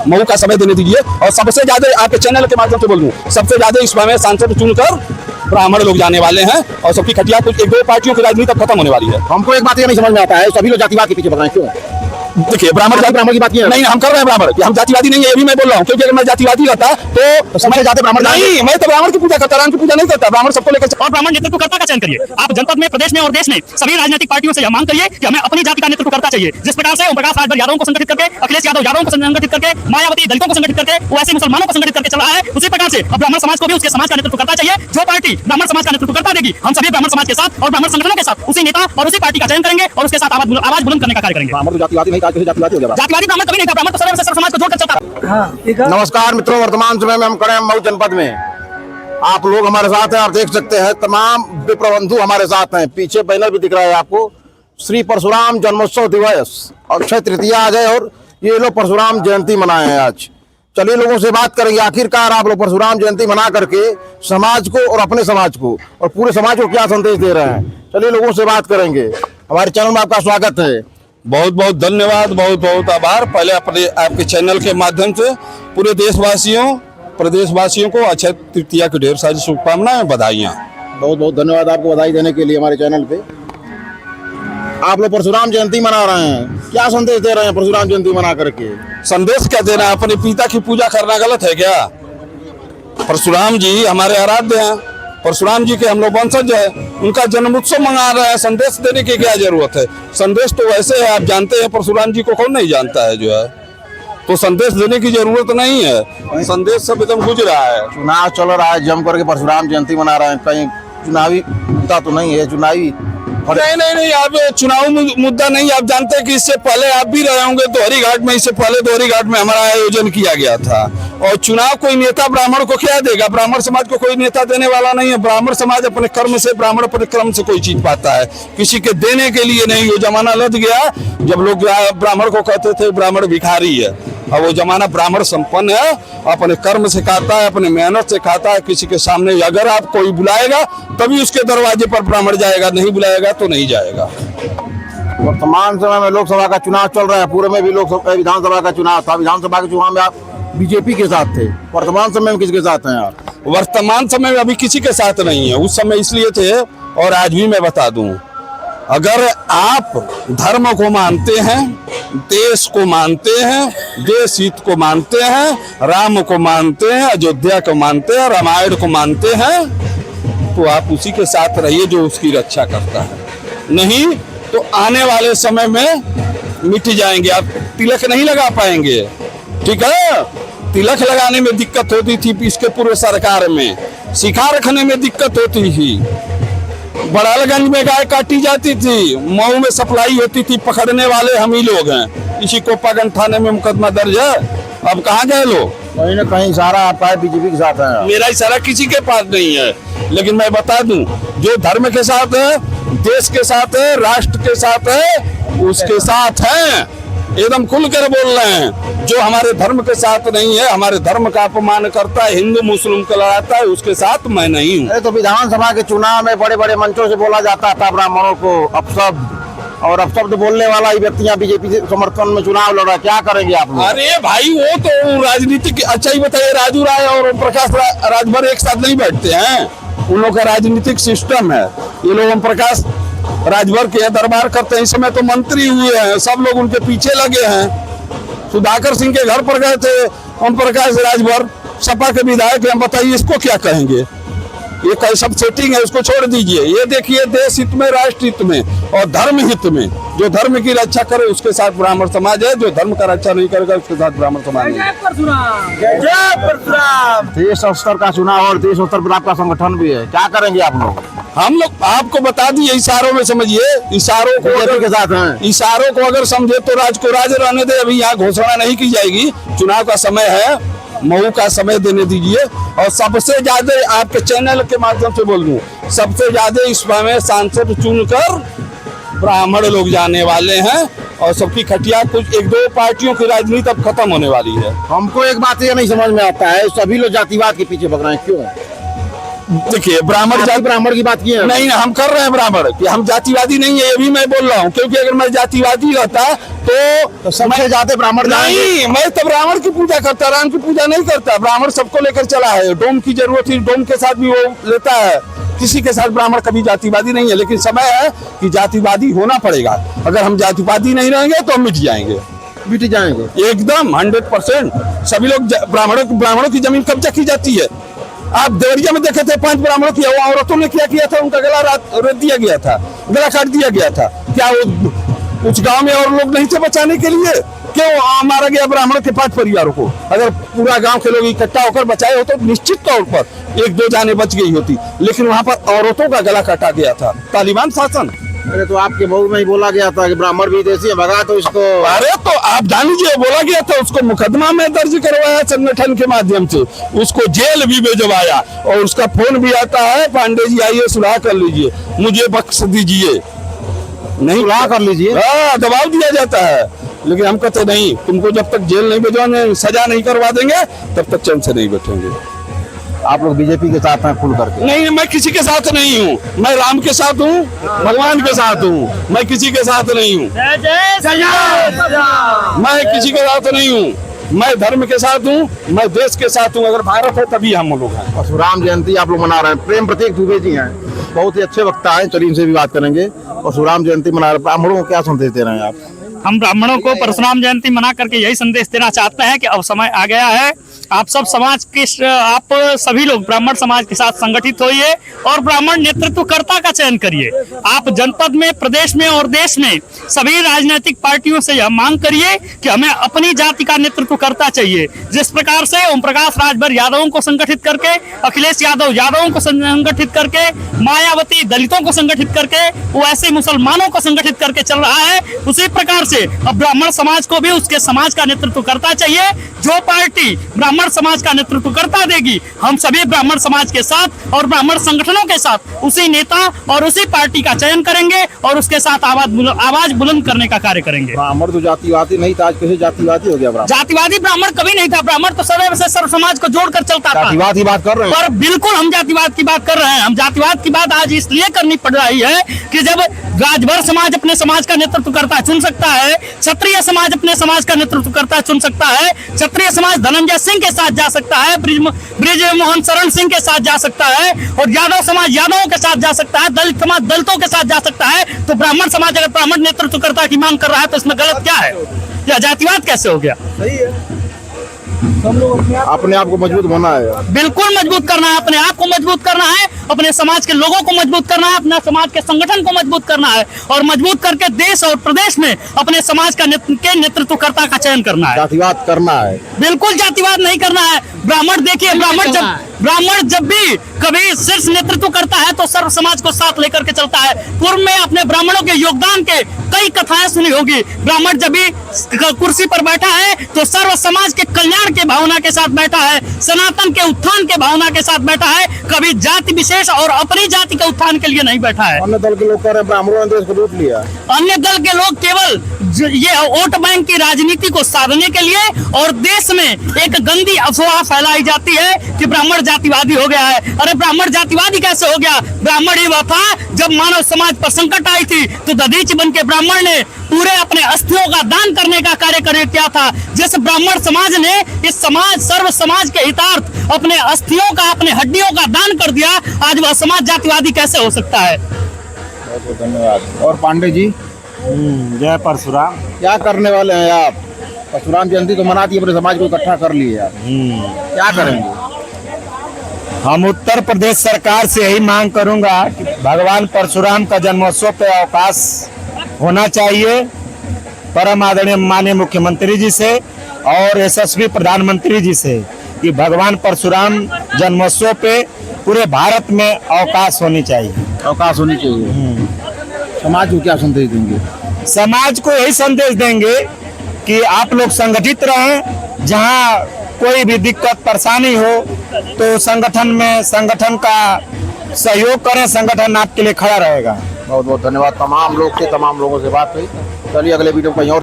मऊ का समय देने दीजिए। और सबसे ज्यादा आपके चैनल के माध्यम से बोल दूं, सबसे ज्यादा इस समय सांसद चुनकर ब्राह्मण लोग जाने वाले हैं और सबकी खटिया कुछ 1-2 पार्टियों की राजनीति अब खत्म होने वाली है। हमको एक बात ये नहीं समझ में आता है, सभी लोग जातिवाद के पीछे भाग रहे हैं, क्यों? देखिए ब्राह्मण की बात नहीं, हम कर रहे हैं ब्राह्मण, हम जातिवादी नहीं है, ये भी मैं बोल रहा हूँ, क्योंकि अगर मैं जातिवादी होता तो सबसे ज्यादा ब्राह्मण नहीं, मैं तो ब्राह्मण की पूजा करता, राम की पूजा नहीं करता। ब्राह्मण सबको लेकर और ब्राह्मण नेतृत्वकर्ता का चयन करिए। आप जनपद में, प्रदेश में और देश में सभी राजनीतिक पार्टियों से यह मांग करिए कि हमें अपनी जाति का नेतृत्वकर्ता चाहिए। जिस प्रकार से ओम प्रकाश राजभर यादवों को संगठित करके, अखिलेश यादव यादवों को संगठित करके, मायावती दलितों को संगठित करके, वो ऐसे मुसलमानों को संगठित करके चल रहा है, उसी प्रकार से अब ब्राह्मण समाज को भी उसके समाज का नेतृत्वकर्ता चाहिए। जो पार्टी ब्राह्मण समाज का नेतृत्वकर्ता देगी, हम सभी ब्राह्मण समाज के साथ और ब्राह्मण संगठनों के साथ उसी नेता और उसी पार्टी का चयन करेंगे और उसके साथ आवाज बुलंद करने का कार्य करेंगे। ब्राह्मण जातिवादी नहीं, जातिवादी हो गया। जातिवादी ब्राह्मण कभी नहीं था, ब्राह्मण तो सर्व से समाज को जोड़कर चलता। नमस्कार मित्रों, वर्तमान समय में हम खड़े हैं मऊ जनपद में। आप लोग हमारे साथ हैं और देख सकते हैं तमाम विप्रबंधु हमारे साथ हैं। पीछे बैनर भी दिख रहा है आपको, श्री परशुराम जन्मोत्सव दिवस, अक्षय तृतीया आज है और ये लोग परशुराम जयंती मनाए हैं आज। चलिए लोगों से बात करेंगे, आखिरकार आप लोग परशुराम जयंती मना करके समाज को और अपने समाज को और पूरे समाज को क्या संदेश दे रहे हैं। चलिए लोगों से बात करेंगे। हमारे चैनल में आपका स्वागत है। बहुत बहुत धन्यवाद, बहुत बहुत आभार। पहले अपने आपके चैनल के माध्यम से पूरे देशवासियों, प्रदेशवासियों को अक्षय तृतीया की ढेर सारी शुभकामनाएं, बधाइयाँ। बहुत बहुत धन्यवाद आपको बधाई देने के लिए हमारे चैनल पे। आप लोग परशुराम जयंती मना रहे हैं, क्या संदेश दे रहे हैं परशुराम जयंती मना करके? संदेश क्या देना है? अपने पिता की पूजा करना गलत है क्या? परशुराम जी हमारे आराध्य हैं, परशुराम जी के हम लोग वंशज है, उनका जन्म उत्सव मना रहे हैं। संदेश देने की क्या जरूरत है? संदेश तो वैसे है, आप जानते हैं परशुराम जी को कौन नहीं जानता है जो है, तो संदेश देने की जरूरत नहीं है। संदेश सब एकदम गुज रहा है। चुनाव चल रहा है, जम करके परशुराम जयंती मना रहे हैं, कहीं चुनावी मुद्दा तो नहीं है? चुनावी नहीं, आप चुनाव मुद्दा नहीं। आप जानते हैं कि इससे पहले आप भी रहे होंगे दोहरी घाट में, इससे पहले दोहरी घाट में हमारा आयोजन किया गया था। और चुनाव कोई नेता ब्राह्मण को क्या देगा? ब्राह्मण समाज को कोई नेता देने वाला नहीं है। ब्राह्मण समाज अपने कर्म से, ब्राह्मण अपने कर्म से कोई चीज पाता है, किसी के देने के लिए नहीं। वो जमाना लद गया जब लोग ब्राह्मण को कहते थे ब्राह्मण भिखारी है। अब वो जमाना ब्राह्मण संपन्न है, अपने कर्म से खाता है, अपने मेहनत से खाता है। किसी के सामने अगर आप कोई बुलाएगा तभी उसके दरवाजे पर ब्राह्मण जाएगा, नहीं बुलाएगा तो नहीं जाएगा। वर्तमान समय में लोकसभा का चुनाव चल रहा है, पूरे में भी लोकसभा विधानसभा का चुनाव था। विधानसभा के चुनाव में आप बीजेपी के साथ थे, वर्तमान समय में किसके साथ हैं आप? वर्तमान समय में अभी किसी के साथ नहीं है, उस समय इसलिए थे और आज भी मैं बता दूं, अगर आप धर्म को मानते हैं, देश को मानते हैं, देश हित को मानते हैं, राम को मानते हैं, अयोध्या को मानते हैं, रामायण को मानते हैं, तो आप उसी के साथ रहिए जो उसकी रक्षा करता है। नहीं तो आने वाले समय में मिट जाएंगे, आप तिलक नहीं लगा पाएंगे। ठीक है, तिलक लगाने में दिक्कत होती थी इसके पूर्व सरकार में, सिखा रखने में दिक्कत होती थी, बड़ालगंज में गाय काटी जाती थी, मऊ में सप्लाई होती थी, पकड़ने वाले हम ही लोग हैं। इसी कोपागंज थाने में मुकदमा दर्ज है। अब कहाँ गए लोग? कहीं ना कहीं इशारा आपका है बीजेपी के साथ है। मेरा इशारा किसी के पास नहीं है, लेकिन मैं बता दूं, जो धर्म के साथ है, देश के साथ है, राष्ट्र के साथ है, उसके साथ है। एकदम खुल कर बोल रहे हैं। जो हमारे धर्म के साथ नहीं है, हमारे धर्म का अपमान करता है, हिंदू मुस्लिम को लड़ाता है, उसके साथ मैं नहीं हूँ। तो विधानसभा के चुनाव में बड़े बड़े मंचों से बोला जाता था ब्राह्मणों को अपशब्द, और अपशब्द बोलने वाला ही व्यक्तियां बीजेपी के समर्थन में चुनाव लड़ रहा है, क्या करेंगे आप लोग? अरे भाई वो तो राजनीतिक, अच्छा ही बताइए, राजू राय और प्रकाश राजभर एक साथ नहीं बैठते हैं, उन लोग का राजनीतिक सिस्टम है। ये लोग ओम प्रकाश राजभर के दरबार करते हैं, इस समय तो मंत्री हुए हैं, सब लोग उनके पीछे लगे हैं। सुधाकर सिंह के घर पर गए थे ओम प्रकाश राजभर, सपा के विधायक हैं, बताइए इसको क्या कहेंगे? ये कई सब सेटिंग है, उसको छोड़ दीजिए। ये देखिए देश हित में, राष्ट्र हित में और धर्म हित में, जो धर्म की रक्षा करे उसके साथ ब्राह्मण समाज है, जो धर्म का रक्षा नहीं करेगा उसके साथ ब्राह्मण समाज नहीं है। देश स्तर का चुनाव और देश स्तर पर आपका संगठन भी है, क्या करेंगे आप लोग? हम लोग आपको बता दिए, इशारों में समझिए, इशारों को बीजेपी के साथ हैं। इशारों को अगर समझे तो राज को राज रहने दे। अभी यहाँ घोषणा नहीं की जाएगी, चुनाव का समय है, मऊ का समय देने दीजिए। और सबसे ज्यादा आपके चैनल के माध्यम से बोल दूं, सबसे ज्यादा इस समय सांसद चुनकर ब्राह्मण लोग जाने वाले हैं और सबकी खटिया कुछ 1-2 पार्टियों की राजनीति अब खत्म होने वाली है। हमको एक बात ये नहीं समझ में आता है, सभी लोग जातिवाद के पीछे भाग रहे हैं, क्यों? देखिए ब्राह्मण जाति ब्राह्मण की बात की है नहीं, हम कर रहे हैं ब्राह्मण कि हम जातिवादी नहीं है, ये भी मैं बोल रहा हूँ, क्योंकि अगर मैं जातिवादी रहता तो सबसे ज्यादा ब्राह्मण नहीं, मैं तो ब्राह्मण की पूजा करता, राम की पूजा नहीं करता। ब्राह्मण सबको लेकर चला है, डोम की जरूरत थी, डोम के साथ भी वो लेता है, किसी के साथ ब्राह्मण कभी जातिवादी नहीं है। लेकिन समय है कि जातिवादी होना पड़ेगा। अगर हम जातिवादी नहीं रहेंगे तो हम मिट जाएंगे एकदम 100%। सभी लोग ब्राह्मणों की जमीन कब्जा की जाती है। आप देवरिया में देखे थे 5 ब्राह्मणों की, औरतों ने क्या किया था, उनका गला रख दिया गया था, गला काट दिया गया था। क्या वो उस गांव में और लोग नहीं थे बचाने के लिए? क्यों मारा गया ब्राह्मणों के 5 परिवारों को? अगर पूरा गांव के लोग इकट्ठा होकर बचाए हो तो निश्चित तौर पर 1-2 जाने बच गई होती, लेकिन वहां पर औरतों का गला काटा गया था। तालिबान शासन। अरे तो आपके बहू में ही बोला गया था कि ब्राह्मण विदेशी है, भगा तो इसको। अरे तो आप जान लीजिए, बोला गया था, उसको मुकदमा में दर्ज करवाया संगठन के माध्यम से, उसको जेल भी भिजवाया और उसका फोन भी आता है, पांडे जी आइए सुलह कर लीजिए, मुझे बख्श दीजिए। नहीं, सुलह कर लीजिए, दबाव दिया जाता है। लेकिन हम कहते नहीं, तुमको जब तक जेल नहीं भिजवाएंगे, सजा नहीं करवा देंगे, तब तक चैन से नहीं बैठेंगे। आप लोग बीजेपी के साथ हैं खुल करके? नहीं, मैं किसी के साथ नहीं हूँ। मैं राम के साथ हूँ, भगवान के साथ हूँ, मैं किसी के साथ नहीं हूँ। मैं किसी के साथ नहीं हूँ, मैं धर्म के साथ हूँ, मैं देश के साथ हूँ। अगर भारत है तभी हम लोग हैं। परशुराम जयंती आप लोग मना रहे हैं, प्रेम प्रतीक दुबे जी हैं, बहुत ही अच्छे वक्ता हैं, चलिए इनसे भी बात करेंगे। परशुराम जयंती मना रहे, ब्राह्मणों को क्या संदेश दे रहे हैं आप? हम ब्राह्मणों को परशुराम जयंती मना करके यही संदेश देना चाहते हैं कि अब समय आ गया है, आप सब समाज के, आप सभी लोग ब्राह्मण समाज के साथ संगठित होइए और ब्राह्मण नेतृत्वकर्ता का चयन करिए। आप जनपद में, प्रदेश में और देश में सभी राजनीतिक पार्टियों से यह मांग करिए कि हमें अपनी जाति का नेतृत्वकर्ता चाहिए। जिस प्रकार से ओम प्रकाश राजभर यादवों को संगठित करके, अखिलेश यादव यादवों को संगठित करके, मायावती दलितों को संगठित करके, वैसे मुसलमानों को संगठित करके चल रहा है, उसी प्रकार से अब ब्राह्मण समाज को भी उसके समाज का नेतृत्व करता चाहिए। जो पार्टी ब्राह्मण समाज का नेतृत्व करता देगी, हम सभी ब्राह्मण समाज के साथ और ब्राह्मण संगठनों के साथ उसी नेता और उसी पार्टी का चयन करेंगे और उसके साथ आवाज बुलंद करने का कार्य करेंगे। ब्राह्मण तो जातिवादी नहीं था, आज कैसे जातिवादी हो गया ब्राह्मण? जातिवादी ब्राह्मण कभी नहीं था, ब्राह्मण तो सदैव से सर्व समाज को जोड़कर चलता था। जातिवाद की बात कर रहे हैं? पर बिल्कुल हम जातिवाद की बात कर रहे हैं। हम जातिवाद की बात आज इसलिए करनी पड़ रही है कि जब राजभर समाज अपने समाज का नेतृत्व करता चुन सकता है, क्षत्रिय समाज अपने समाज का नेतृत्व करता चुन सकता है, क्षत्रिय समाज धनंजय सिंह के साथ जा सकता है, ब्रिज मोहन शरण सिंह के साथ जा सकता है, और यादव समाज यादवों के साथ जा सकता है, दलित समाज दलितों के साथ जा सकता है, तो ब्राह्मण समाज अगर ब्राह्मण नेतृत्वकर्ता की मांग कर रहा है तो इसमें गलत क्या है? या जातिवाद कैसे हो गया? सही है, अपने आप को मजबूत होना है, बिल्कुल मजबूत करना है, अपने आप को मजबूत करना है, अपने समाज के लोगों को मजबूत करना है, अपने समाज के संगठन को मजबूत करना है और मजबूत करके देश और प्रदेश में अपने समाज का नेतृत्वकर्ता का चयन करना है। जातिवाद करना है, बिल्कुल जातिवाद नहीं करना है। ब्राह्मण देखिए, ब्राह्मण जब भी कभी शीर्ष नेतृत्व करता है तो सर्व समाज को साथ लेकर के चलता है। पूर्व में अपने ब्राह्मणों के योगदान के कई कथाएं सुनी होगी। ब्राह्मण जब भी कुर्सी पर बैठा है तो सर्व समाज के कल्याण के भावना के साथ बैठा है, सनातन के उत्थान के भावना के साथ बैठा है, कभी जाति विशेष और अपनी जाति के उत्थान के लिए नहीं बैठा है। अन्य दल के लोग कह रहे हैं ब्राह्मणों ने देश को लूट लिया। अन्य दल के लोग केवल ये वोट बैंक की राजनीति को साधने के लिए और देश में एक गंदी अफवाह फैलाई जाती है कि ब्राह्मण जातिवादी हो गया है। अरे ब्राह्मण जातिवादी कैसे हो गया? ब्राह्मण ही वह था जब मानव समाज पर संकट आई थी तो दधीच बन के ब्राह्मण ने पूरे अपने अस्थियों का दान करने का कार्य किया था। जिस ब्राह्मण समाज ने इस समाज सर्व समाज के हितार्थ अपने अस्थियों का, अपने हड्डियों का दान कर दिया, आज वह समाज जातिवादी कैसे हो सकता है? बहुत बहुत धन्यवाद। और पांडे जी, जय परशुराम। क्या करने वाले हैं आप? परशुराम जयंती तो मना दी, अपने समाज को इकट्ठा कर लिए आप, क्या करेंगे? हम उत्तर प्रदेश सरकार से यही मांग करूंगा कि भगवान परशुराम का जन्मोत्सव पे अवकाश होना चाहिए। परम आदरणीय माननीय मुख्यमंत्री जी से और यशस्वी प्रधानमंत्री जी से कि भगवान परशुराम जन्मोत्सव पे पूरे भारत में अवकाश होनी चाहिए। अवकाश होनी चाहिए। समाज को क्या संदेश देंगे? समाज को यही संदेश देंगे कि आप लोग संगठित रहें, जहां कोई भी दिक्कत परेशानी हो तो संगठन का सहयोग करें, संगठन आपके लिए खड़ा रहेगा। बहुत बहुत धन्यवाद। तमाम लोग से, तमाम लोगों से बात हुई। चलिए अगले वीडियो कहीं और